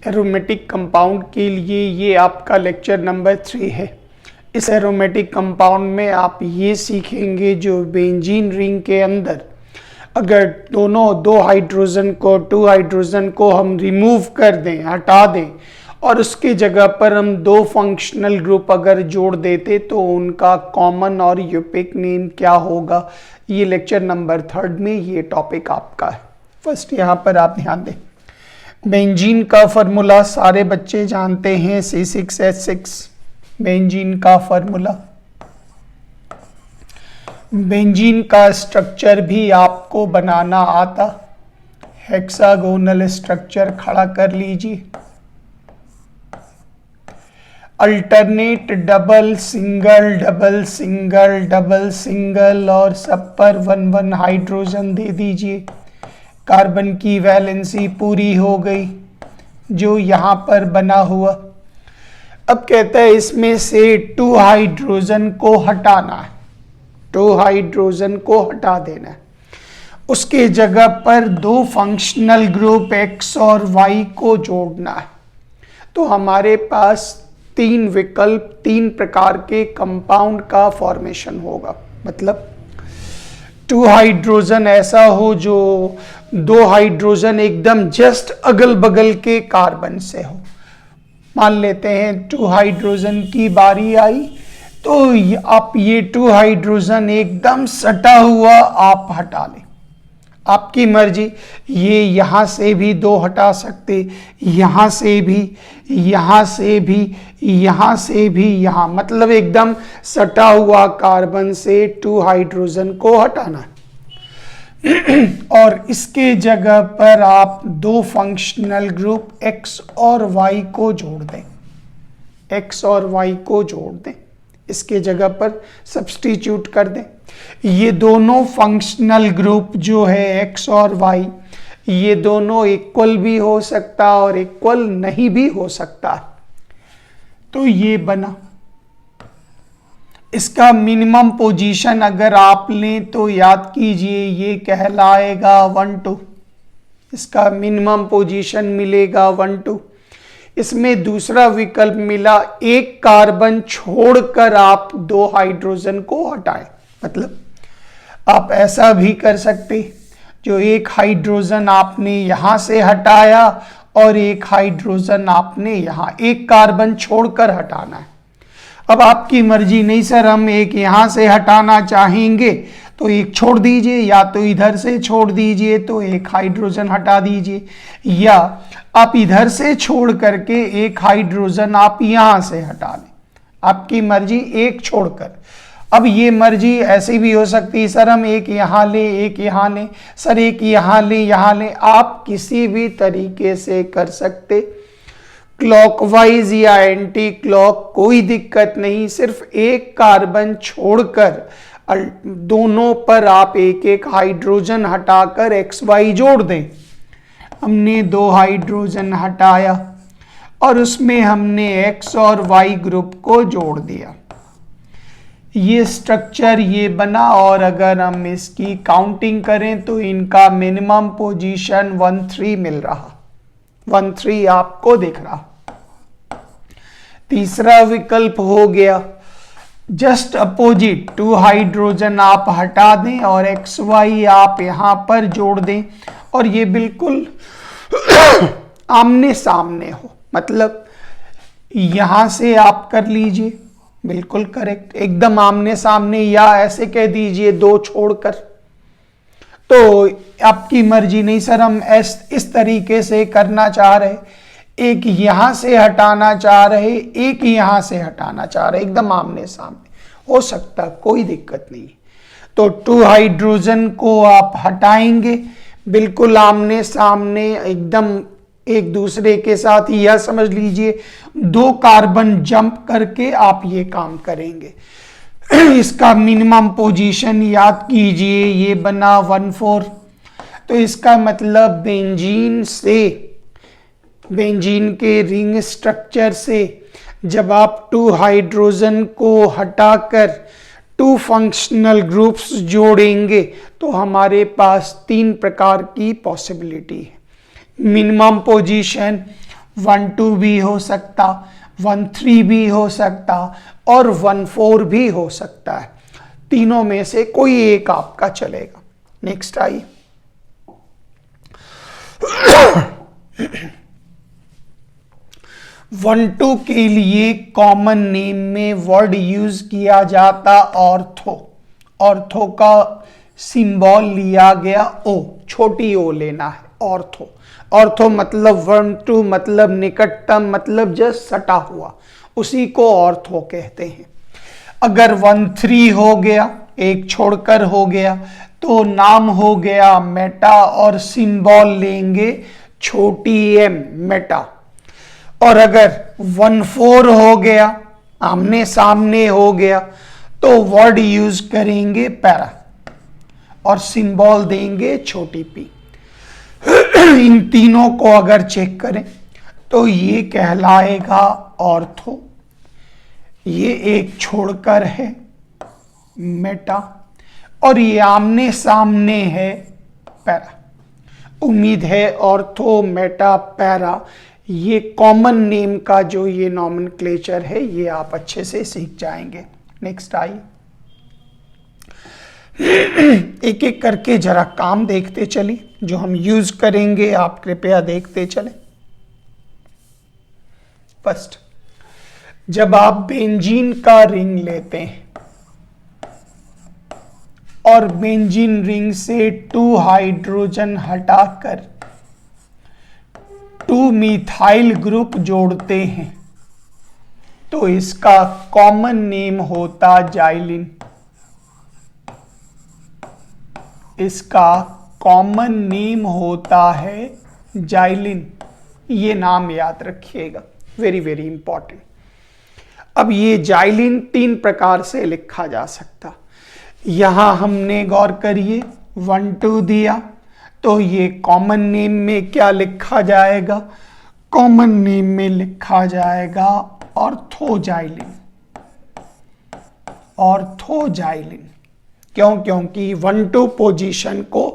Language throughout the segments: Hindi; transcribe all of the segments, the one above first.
एरोमेटिक कंपाउंड के लिए ये आपका लेक्चर नंबर 3 है। इस एरोमेटिक कंपाउंड में आप ये सीखेंगे जो बेंजीन रिंग के अंदर अगर दो हाइड्रोजन को हम रिमूव कर दें, हटा दें और उसके जगह पर हम दो फंक्शनल ग्रुप अगर जोड़ देते तो उनका कॉमन और यूनिक नेम क्या होगा। ये लेक्चर नंबर 3 में ये टॉपिक आपका है। फर्स्ट यहाँ पर आप ध्यान दें, बेंजीन का फार्मूला सारे बच्चे जानते हैं, C6H6 बेंजीन का फार्मूला। बेंजीन का स्ट्रक्चर भी आपको बनाना आता, हेक्सागोनल स्ट्रक्चर खड़ा कर लीजिए। Alternate double single double single double single और सब पर 1 हाइड्रोजन दे दीजिए। कार्बन की वैलेंसी पूरी हो गई जो यहाँ पर बना हुआ। अब कहता है इसमें से 2 हाइड्रोजन को हटाना है, 2 हाइड्रोजन को हटा देना है। उसके जगह पर 2 फंक्शनल ग्रुप X और Y को जोड़ना है। तो हमारे पास 3 विकल्प, 3 प्रकार के कंपाउंड का फॉर्मेशन होगा। मतलब 2 हाइड्रोजन ऐसा हो जो 2 हाइड्रोजन एकदम जस्ट अगल बगल के कार्बन से हो। मान लेते हैं 2 हाइड्रोजन की बारी आई तो आप ये 2 हाइड्रोजन एकदम सटा हुआ आप हटा लें, आपकी मर्जी। ये यहाँ से भी 2 हटा सकते, यहाँ से भी, यहाँ से भी, यहाँ से भी, यहाँ, मतलब एकदम सटा हुआ कार्बन से 2 हाइड्रोजन को हटाना है। और इसके जगह पर आप 2 फंक्शनल ग्रुप X और Y को जोड़ दें, X और Y को जोड़ दें, इसके जगह पर सब्स्टिट्यूट कर दें। ये दोनों फंक्शनल ग्रुप जो है X और Y, ये दोनों इक्वल भी हो सकता और इक्वल नहीं भी हो सकता। तो ये बना। इसका मिनिमम पोजीशन अगर आप लें तो याद कीजिए ये कहलाएगा 1 2। इसका मिनिमम पोजीशन मिलेगा 1 2। इसमें दूसरा विकल्प मिला, एक कार्बन छोड़कर आप 2 हाइड्रोजन को हटाएं। मतलब आप ऐसा भी कर सकते जो एक हाइड्रोजन आपने यहां से हटाया और एक हाइड्रोजन आपने यहां, एक कार्बन छोड़कर हटाना है। अब आपकी मर्जी, नहीं सर हम एक यहां से हटाना चाहेंगे तो एक छोड़ दीजिए, या तो इधर से छोड़ दीजिए तो एक हाइड्रोजन हटा दीजिए, या आप इधर से छोड़ करके एक हाइड्रोजन आप यहां से हटा लें, आपकी मर्जी, एक छोड़कर। अब ये मर्जी ऐसी भी हो सकती है, सर हम एक यहाँ लें, एक यहाँ लें, सर एक यहाँ लें, यहाँ लें, आप किसी भी तरीके से कर सकते। क्लॉकवाइज या एंटी क्लॉक कोई दिक्कत नहीं, सिर्फ एक कार्बन छोड़कर दोनों पर आप एक एक हाइड्रोजन हटाकर XY जोड़ दें। हमने 2 हाइड्रोजन हटाया और उसमें हमने X और Y ग्रुप को जोड़ दिया। ये स्ट्रक्चर ये बना और अगर हम इसकी काउंटिंग करें तो इनका मिनिमम पोजीशन 1 3 मिल रहा, 1 3 आपको दिख रहा। तीसरा विकल्प हो गया जस्ट अपोजिट, 2 हाइड्रोजन आप हटा दें और XY आप यहां पर जोड़ दें और ये बिल्कुल आमने सामने हो। मतलब यहां से आप कर लीजिए, बिल्कुल करेक्ट, एकदम आमने सामने, या ऐसे कह दीजिए 2 छोड़कर। तो आपकी मर्जी, नहीं सर हम इस तरीके से करना चाह रहे, एक यहां से हटाना चाह रहे, एक यहां से हटाना चाह रहे, एकदम आमने सामने हो सकता, कोई दिक्कत नहीं। तो 2 हाइड्रोजन को आप हटाएंगे बिल्कुल आमने सामने, एकदम एक दूसरे के साथ, यह समझ लीजिए 2 कार्बन जंप करके आप ये काम करेंगे। इसका मिनिमम पोजीशन याद कीजिए ये बना 1 4। तो इसका मतलब बेंजीन के रिंग स्ट्रक्चर से जब आप 2 हाइड्रोजन को हटाकर 2 फंक्शनल ग्रुप्स जोड़ेंगे तो हमारे पास 3 प्रकार की पॉसिबिलिटी है। मिनिमम पोजीशन 1,2 भी हो सकता, 1,3 भी हो सकता और 1,4 भी हो सकता है। तीनों में से कोई एक आपका चलेगा। नेक्स्ट आइए। 1,2 के लिए कॉमन नेम में वर्ड यूज किया जाता ऑर्थो। ऑर्थो का सिंबल लिया गया ओ, छोटी ओ लेना है। ऑर्थो, ऑर्थो मतलब 1,2 मतलब निकटतम, मतलब जस्ट सटा हुआ, उसी को ऑर्थो कहते हैं। अगर 1,3 हो गया, एक छोड़कर हो गया, तो नाम हो गया मेटा और सिंबल लेंगे छोटी एम, मेटा। और अगर 1,4 हो गया, आमने सामने हो गया, तो वर्ड यूज करेंगे पैरा और सिंबल देंगे छोटी पी। इन तीनों को अगर चेक करें तो ये कहलाएगा ऑर्थो, ये एक छोड़कर है मेटा और ये आमने सामने है पैरा। उम्मीद है ऑर्थो, मेटा, पैरा ये कॉमन नेम का जो ये नॉमेनक्लेचर है ये आप अच्छे से सीख जाएंगे। नेक्स्ट आइए। एक एक करके जरा काम देखते चलिए जो हम यूज करेंगे, आप कृपया देखते चले। फर्स्ट, जब आप बेंजीन का रिंग लेते हैं और बेंजीन रिंग से 2 हाइड्रोजन हटाकर 2 मिथाइल ग्रुप जोड़ते हैं तो इसका कॉमन नेम होता जाइलिन। इसका कॉमन नेम होता है जाइलिन, ये नाम याद रखिएगा, वेरी वेरी इंपॉर्टेंट। अब ये जाइलिन 3 प्रकार से लिखा जा सकता। यहां हमने गौर करिए 1,2 दिया तो ये कॉमन नेम में क्या लिखा जाएगा? कॉमन नेम में लिखा जाएगा ऑर्थोजाइलिन। ऑर्थोजाइलिन क्यों? क्योंकि 1,2 पोजीशन को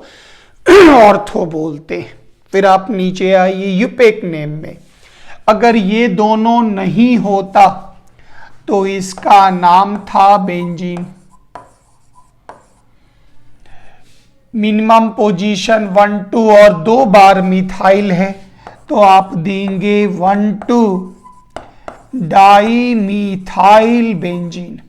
ऑर्थो बोलते हैं। फिर आप नीचे आइए यूपेक नेम में, अगर ये दोनों नहीं होता तो इसका नाम था बेंजीन। मिनिमम पोजीशन 1,2 और 2 बार मिथाइल है तो आप देंगे 1,2 डाई मिथाइल बेंजीन।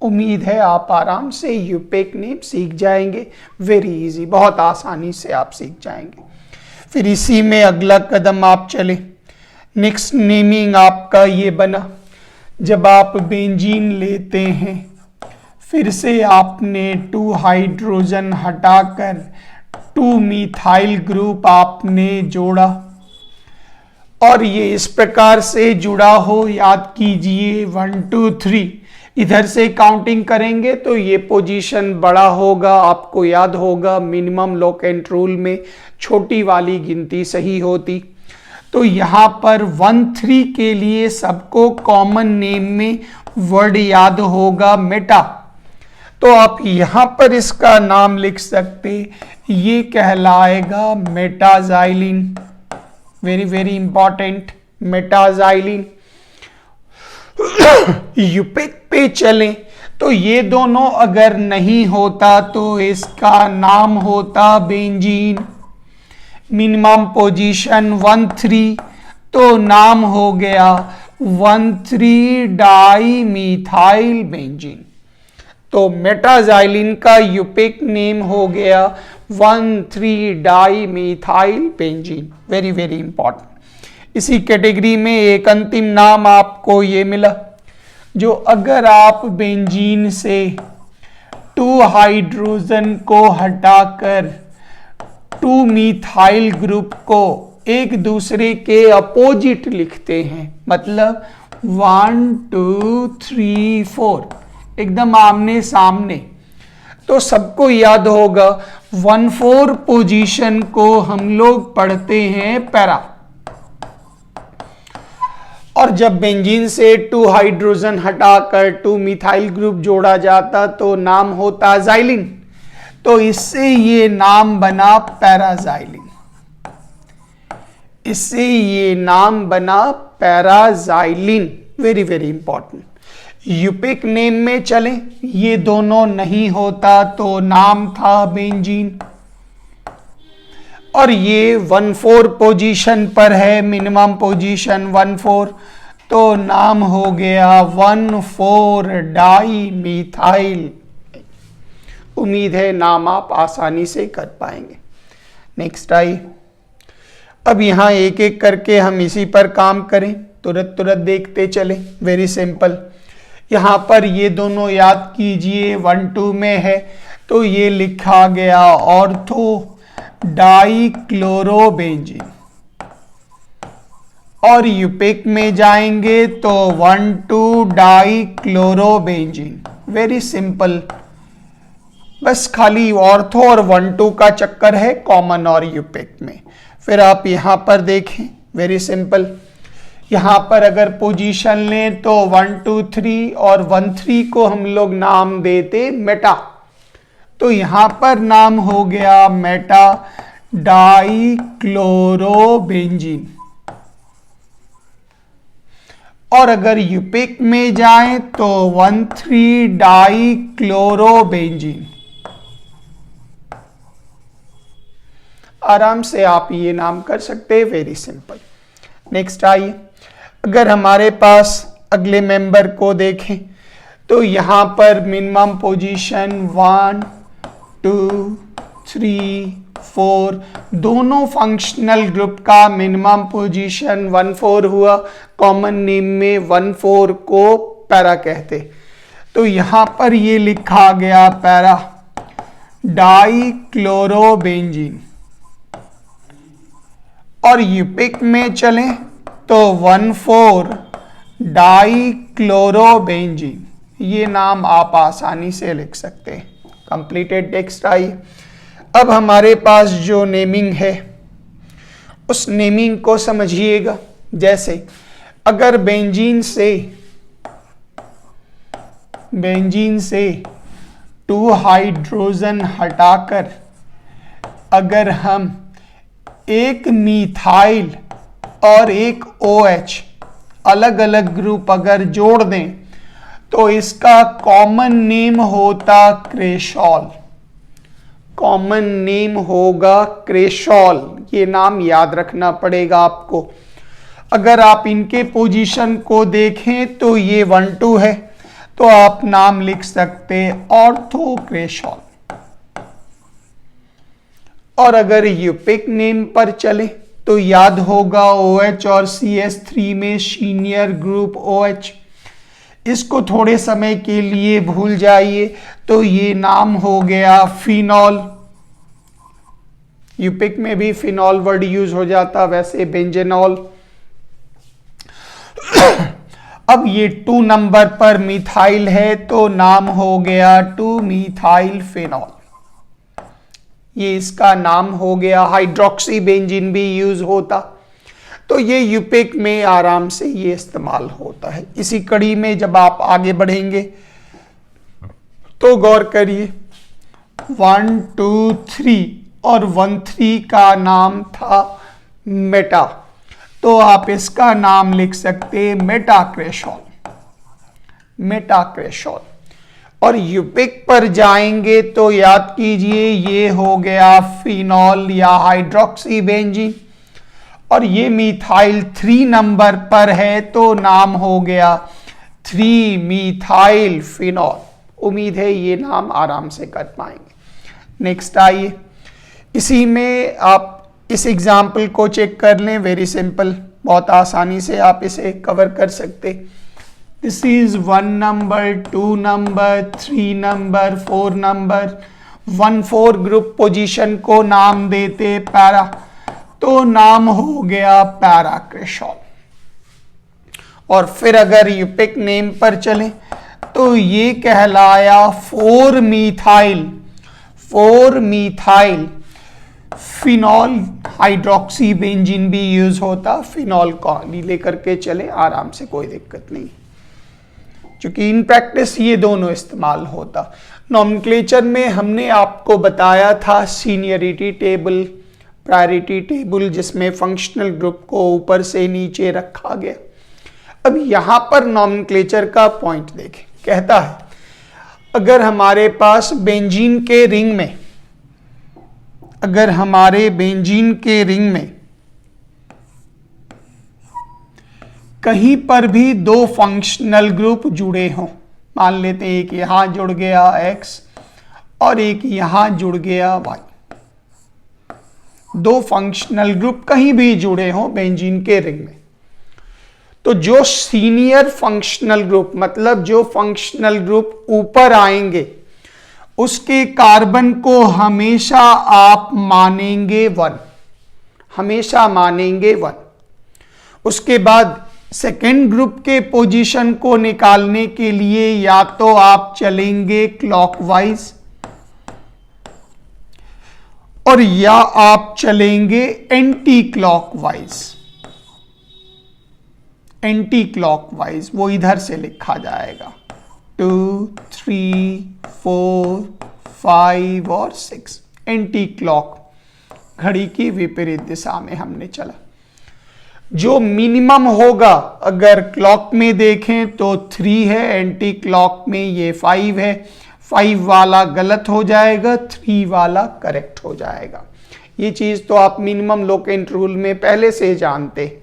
उम्मीद है आप आराम से यूपेक नेम सीख जाएंगे, वेरी इजी, बहुत आसानी से आप सीख जाएंगे। फिर इसी में अगला कदम आप चले। नेक्स्ट नेमिंग आपका ये बना, जब आप बेंजीन लेते हैं फिर से आपने 2 हाइड्रोजन हटाकर 2 मिथाइल ग्रुप आपने जोड़ा और ये इस प्रकार से जुड़ा हो, याद कीजिए 1 2 3, इधर से काउंटिंग करेंगे तो ये पोजीशन बड़ा होगा। आपको याद होगा मिनिमम लॉक एंड रूल में छोटी वाली गिनती सही होती। तो यहाँ पर 1,3 के लिए सबको कॉमन नेम में वर्ड याद होगा मेटा, तो आप यहाँ पर इसका नाम लिख सकते, ये कहलाएगा मेटाजाइलिन, वेरी वेरी इंपॉर्टेंट, मेटाजाइलिन। यूपेक पे चलें तो ये दोनों अगर नहीं होता तो इसका नाम होता बेंजीन। मिनिमम पोजीशन 1,3 तो नाम हो गया 1,3 डाई मिथाइल बेंजीन। तो मेटाजाइलिन का यूपेक नेम हो गया 1,3 di methyl benzene, very very important. इसी कैटेगरी में एक अंतिम नाम आपको ये मिला, जो अगर आप बेंजीन से 2 हाइड्रोजन को हटाकर 2 मिथाइल ग्रुप को एक दूसरे के अपोजिट लिखते हैं, मतलब 1 2 3 4 एकदम आमने सामने, तो सबको याद होगा 1,4 पोजीशन को हम लोग पढ़ते हैं पैरा। और जब बेंजीन से 2 हाइड्रोजन हटाकर 2 मिथाइल ग्रुप जोड़ा जाता तो नाम होता जाइलिन, तो इससे ये नाम बना पैराजाइलिन। इससे ये नाम बना paraxylene, very very important. IUPAC name में चलें, ये दोनों नहीं होता तो नाम था बेंजीन, और ये 1,4 पोजीशन पर है, मिनिमम पोजीशन 1,4, तो नाम हो गया 1,4 डाई मिथाइल। उम्मीद है नाम आप आसानी से कर पाएंगे। नेक्स्ट आई, अब यहां एक एक करके हम इसी पर काम करें, तुरंत तुरंत देखते चलें। वेरी सिंपल, यहां पर ये दोनों याद कीजिए 1,2 में है, तो ये लिखा गया ऑर्थो डाइक्लोरोबेंजीन, और यूपिक में जाएंगे तो 1,2 डाइक्लोरोबेंजीन। वेरी सिंपल, बस खाली ऑर्थो और 1,2 का चक्कर है कॉमन और यूपिक में। फिर आप यहां पर देखें, वेरी सिंपल, यहां पर अगर पोजीशन लें तो 1, 2, 3 और 1,3 को हम लोग नाम देते मेटा, तो यहां पर नाम हो गया मेटा डाइक्लोरोबेंजीन। और अगर यूपिक में जाएं तो 1,3 डाइक्लोरोबेंजीन। आराम से आप ये नाम कर सकते हैं, वेरी सिंपल। नेक्स्ट आइए, अगर हमारे पास अगले मेंबर को देखें तो यहां पर मिनिमम पोजीशन 1, 2, 3, 4, दोनों फंक्शनल ग्रुप का मिनिमम पोजीशन 1,4 हुआ। कॉमन नेम में 1,4 को पैरा कहते, तो यहां पर ये लिखा गया पैरा डाइक्लोरोबेंजीन। और यूपिक में चलें तो 1,4 डाइक्लोरोबेंजीन, ये नाम आप आसानी से लिख सकते हैं। कंप्लीटेड। नेक्स्ट आई, अब हमारे पास जो नेमिंग है उस नेमिंग को समझिएगा। जैसे अगर बेंजीन से 2 हाइड्रोजन हटाकर अगर हम एक मीथाइल और एक OH अलग अलग ग्रुप अगर जोड़ दें तो इसका कॉमन नेम होता क्रेशॉल। कॉमन नेम होगा क्रेशॉल, ये नाम याद रखना पड़ेगा आपको। अगर आप इनके पोजीशन को देखें तो ये 1,2 है, तो आप नाम लिख सकते ऑर्थो क्रेशॉल। और अगर यूपिक नेम पर चले तो याद होगा OH और CH3 में सीनियर ग्रुप OH, इसको थोड़े समय के लिए भूल जाइए, तो ये नाम हो गया फिनॉल। यूपिक में भी फिनॉल वर्ड यूज हो जाता, वैसे बेंजेनॉल। अब ये 2 नंबर पर मिथाइल है तो नाम हो गया 2 मिथाइल फिनॉल, ये इसका नाम हो गया। हाइड्रोक्सी बेंजीन भी यूज होता, तो ये यूपिक में आराम से ये इस्तेमाल होता है। इसी कड़ी में जब आप आगे बढ़ेंगे तो गौर करिए 1, 2, 3 और 1,3 का नाम था मेटा, तो आप इसका नाम लिख सकते मेटाक्रेशॉल, मेटाक्रेशॉल। और यूपिक पर जाएंगे तो याद कीजिए ये हो गया फिनॉल या हाइड्रोक्सी बेंजीन, और ये मिथाइल 3 नंबर पर है तो नाम हो गया 3 मिथाइल फिनॉल। उम्मीद है ये नाम आराम से कर पाएंगे। नेक्स्ट आइए, इसी में आप इस एग्जाम्पल को चेक कर लें। वेरी सिंपल, बहुत आसानी से आप इसे कवर कर सकते। This is 1 number, 2 number, 3 number, 4 number, 1,4 group position को नाम देते पैरा, तो नाम हो गया पैराक्रेशॉल। और फिर अगर यूपिक नेम पर चलें तो ये कहलाया 4 मिथाइल फिनॉल। हाइड्रोक्सी बेंजीन भी यूज होता, फिनॉल को लेकर के चले, आराम से, कोई दिक्कत नहीं, क्योंकि इन प्रैक्टिस ये दोनों इस्तेमाल होता। नॉमेनक्लेचर में हमने आपको बताया था सीनियरिटी टेबल प्रायोरिटी टेबल जिसमें फंक्शनल ग्रुप को ऊपर से नीचे रखा गया। अब यहां पर नॉमेनक्लेचर का पॉइंट देखें, कहता है अगर हमारे पास बेंजीन के रिंग में, अगर हमारे बेंजीन के रिंग में कहीं पर भी दो फंक्शनल ग्रुप जुड़े हों, मान लेते हैं एक यहां जुड़ गया X और एक यहां जुड़ गया Y, दो फंक्शनल ग्रुप कहीं भी जुड़े हों बेंजीन के रिंग में, तो जो सीनियर फंक्शनल ग्रुप, मतलब जो फंक्शनल ग्रुप ऊपर आएंगे उसके कार्बन को हमेशा आप मानेंगे 1, हमेशा मानेंगे 1। उसके बाद सेकेंड ग्रुप के पोजीशन को निकालने के लिए या तो आप चलेंगे क्लॉकवाइज और या आप चलेंगे एंटी क्लॉकवाइज। एंटी क्लॉकवाइज वो इधर से लिखा जाएगा 2, 3, 4, 5 और 6, एंटी क्लॉक, घड़ी की विपरीत दिशा में हमने चला। जो मिनिमम होगा अगर क्लॉक में देखें तो 3 है, एंटी क्लॉक में ये 5 है, 5 वाला गलत हो जाएगा, 3 वाला करेक्ट हो जाएगा। ये चीज तो आप मिनिमम लोकेंट रूल में पहले से जानते हैं।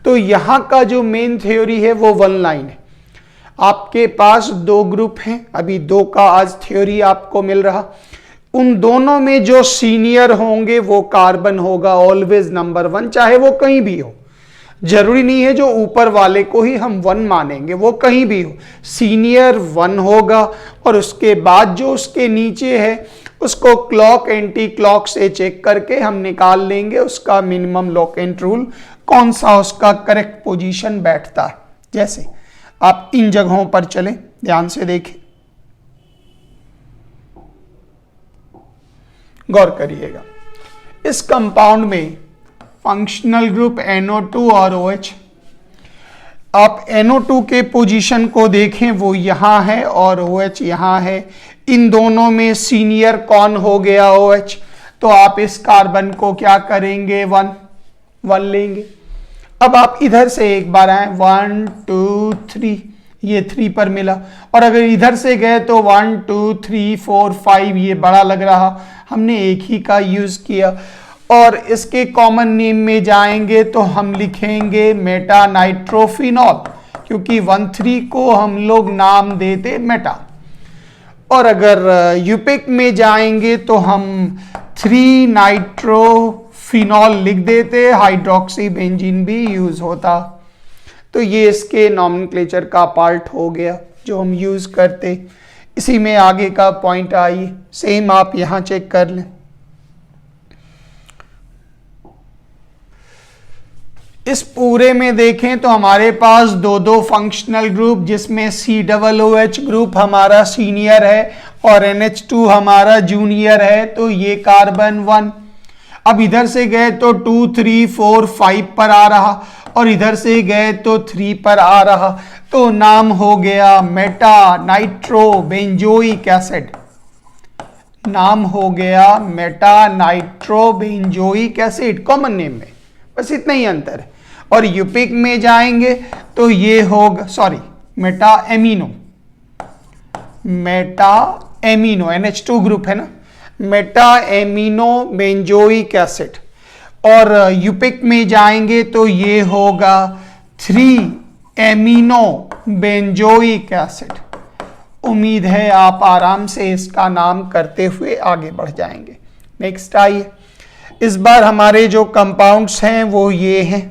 तो यहां का जो मेन थ्योरी है वो 1 लाइन है। आपके पास दो ग्रुप हैं, अभी 2 का आज थ्योरी आपको मिल रहा, उन दोनों में जो सीनियर होंगे वो कार्बन होगा ऑलवेज नंबर 1, चाहे वो कहीं भी हो। जरूरी नहीं है जो ऊपर वाले को ही हम 1 मानेंगे, वो कहीं भी हो, सीनियर 1 होगा और उसके बाद जो उसके नीचे है उसको क्लॉक एंटी क्लॉक से चेक करके हम निकाल लेंगे उसका मिनिमम लोकेंट रूल, कौन सा उसका करेक्ट पोजीशन बैठता है। जैसे आप इन जगहों पर चलें, ध्यान से देखें, गौर करिएगा। इस कंपाउंड में फंक्शनल ग्रुप NO2 और OH, आप NO2 के पोजीशन को देखें वो यहां है और OH यहां है, इन दोनों में सीनियर कौन हो गया OH, तो आप इस कार्बन को क्या करेंगे 1 लेंगे। अब आप इधर से एक बार आए 1 2 3, ये 3 पर मिला, और अगर इधर से गए तो 1 2 3 4 5, ये बड़ा लग रहा, हमने एक ही का यूज किया। और इसके कॉमन नेम में जाएंगे तो हम लिखेंगे मेटा नाइट्रोफिनॉल, क्योंकि 1,3 को हम लोग नाम देते मेटा। और अगर यूपिक में जाएंगे तो हम 3 नाइट्रोफिनॉल लिख देते, हाइड्रोक्सी बेंजीन भी यूज होता। तो ये इसके नॉमेनक्लेचर का पार्ट हो गया जो हम यूज करते। इसी में आगे का पॉइंट आइए, सेम आप यहां चेक कर लें। इस पूरे में देखें तो हमारे पास दो फंक्शनल ग्रुप, जिसमें COOH ग्रुप हमारा सीनियर है और NH2 हमारा जूनियर है, तो ये कार्बन 1। अब इधर से गए तो 2 3 4 5 पर आ रहा और इधर से गए तो 3 पर आ रहा, तो नाम हो गया मेटा नाइट्रो बेंजोइक एसिड, नाम हो गया Meta nitro benzoic acid common name में, बस इतना ही अंतर है। और यूपिक में जाएंगे तो ये होगा, sorry, Meta amino, NH2 group है ना, मेटा एमिनो बेंजोइक एसिड। और यूपिक में जाएंगे तो ये होगा 3 एमिनो बेंजोइक एसिड। उम्मीद है आप आराम से इसका नाम करते हुए आगे बढ़ जाएंगे। नेक्स्ट आइए, इस बार हमारे जो कंपाउंड्स हैं वो ये हैं,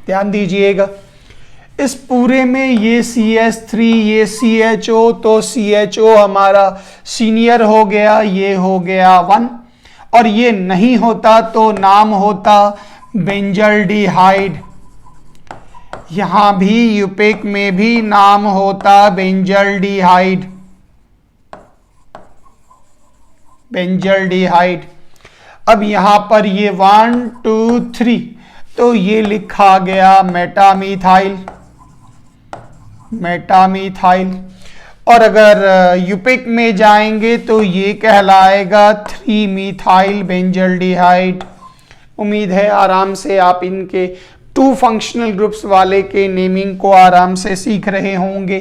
ध्यान दीजिएगा। इस पूरे में ये CH3, ये CHO, तो CHO हमारा सीनियर हो गया, ये हो गया 1, और ये नहीं होता तो नाम होता बेंजल्डिहाइड। यहां भी यूपिक में भी नाम होता बेंजल्डिहाइड, बेंजल्डिहाइड। अब यहां पर ये 1 2 3, तो ये लिखा गया मेटामिथाइल, मेटामिथाइल। और अगर यूपिक में जाएंगे तो ये कहलाएगा 3 मिथाइल बेंजल्डिहाइड। उम्मीद है आराम से आप इनके 2 फंक्शनल ग्रुप्स वाले के नेमिंग को आराम से सीख रहे होंगे।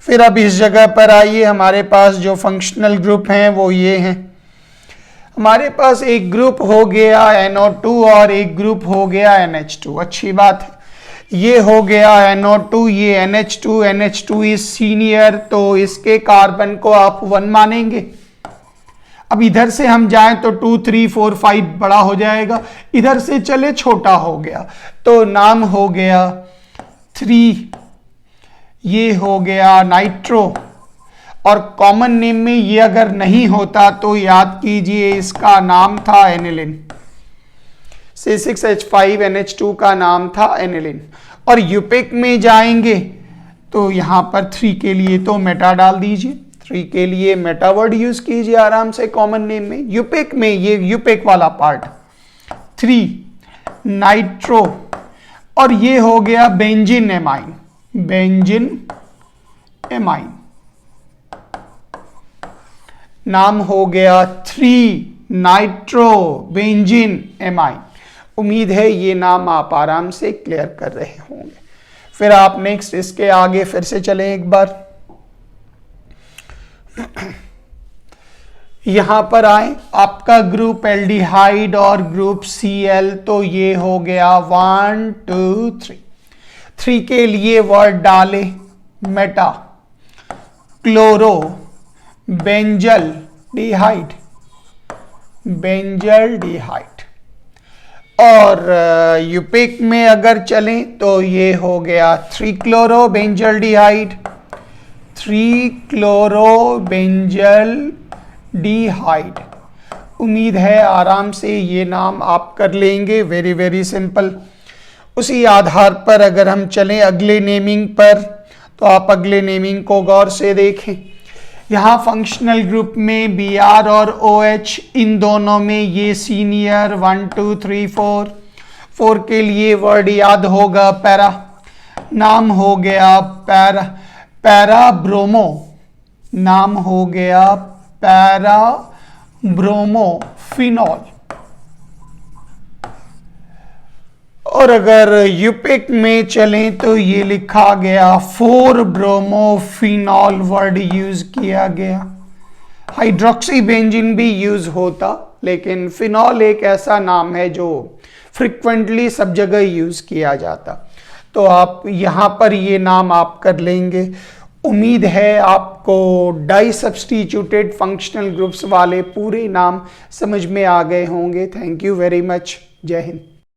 फिर अब इस जगह पर आइए, हमारे पास जो फंक्शनल ग्रुप हैं वो ये हैं। हमारे पास एक ग्रुप हो गया NO2 और एक ग्रुप हो गया NH2। अच्छी बात है, ये हो गया NO2, ये NH2, NH2 इज सीनियर, तो इसके कार्बन को आप 1 मानेंगे। अब इधर से हम जाएं तो 2, 3, 4, 5 बड़ा हो जाएगा, इधर से चले छोटा हो गया, तो नाम हो गया 3। ये हो गया नाइट्रो, और कॉमन नेम में ये अगर नहीं होता तो याद कीजिए इसका नाम था एनिलिन। C6H5NH2 का नाम था एनिलिन। और यूपिक में जाएंगे तो यहां पर 3 के लिए तो मेटा डाल दीजिए, 3 के लिए मेटा वर्ड यूज कीजिए आराम से कॉमन नेम में। यूपिक में ये यूपिक वाला पार्ट 3 नाइट्रो, और ये हो गया बेंजीन एमाइन, बेंजीन एमाइन, नाम हो गया 3 नाइट्रो बेंजीन एमाइन। उम्मीद है ये नाम आप आराम से क्लियर कर रहे होंगे। फिर आप नेक्स्ट इसके आगे फिर से चलें एक बार, यहां पर आए, आपका ग्रुप एल्डिहाइड और ग्रुप Cl, तो ये हो गया 1, 2, 3। 3 के लिए वर्ड डाले मेटा, क्लोरो बेंजल डिहाइड, बेंजल डिहाइड। और यूपिक में अगर चलें तो ये हो गया 3 क्लोरो बेंजल डिहाइड, 3 क्लोरो बेंजल डिहाइड। उम्मीद है आराम से ये नाम आप कर लेंगे, वेरी वेरी सिंपल। उसी आधार पर अगर हम चलें अगले नेमिंग पर, तो आप अगले नेमिंग को गौर से देखें। यहाँ फंक्शनल ग्रुप में Br और OH, इन दोनों में ये सीनियर 1, 2, 3, 4। 4 के लिए वर्ड याद होगा पैरा, नाम हो गया पैरा, पैरा ब्रोमो, नाम हो गया पैरा ब्रोमो फिनॉल। और अगर यूपिक में चलें तो ये लिखा गया 4 ब्रोमोफिनॉल वर्ड यूज किया गया। हाइड्रोक्सी बेंजीन भी यूज होता, लेकिन फिनॉल एक ऐसा नाम है जो फ्रिक्वेंटली सब जगह यूज किया जाता, तो आप यहां पर ये नाम आप कर लेंगे। उम्मीद है आपको डाई सब्स्टिट्यूटेड फंक्शनल ग्रुप्स वाले पूरे नाम समझ में आ गए होंगे। Thank you very much. जय हिंद।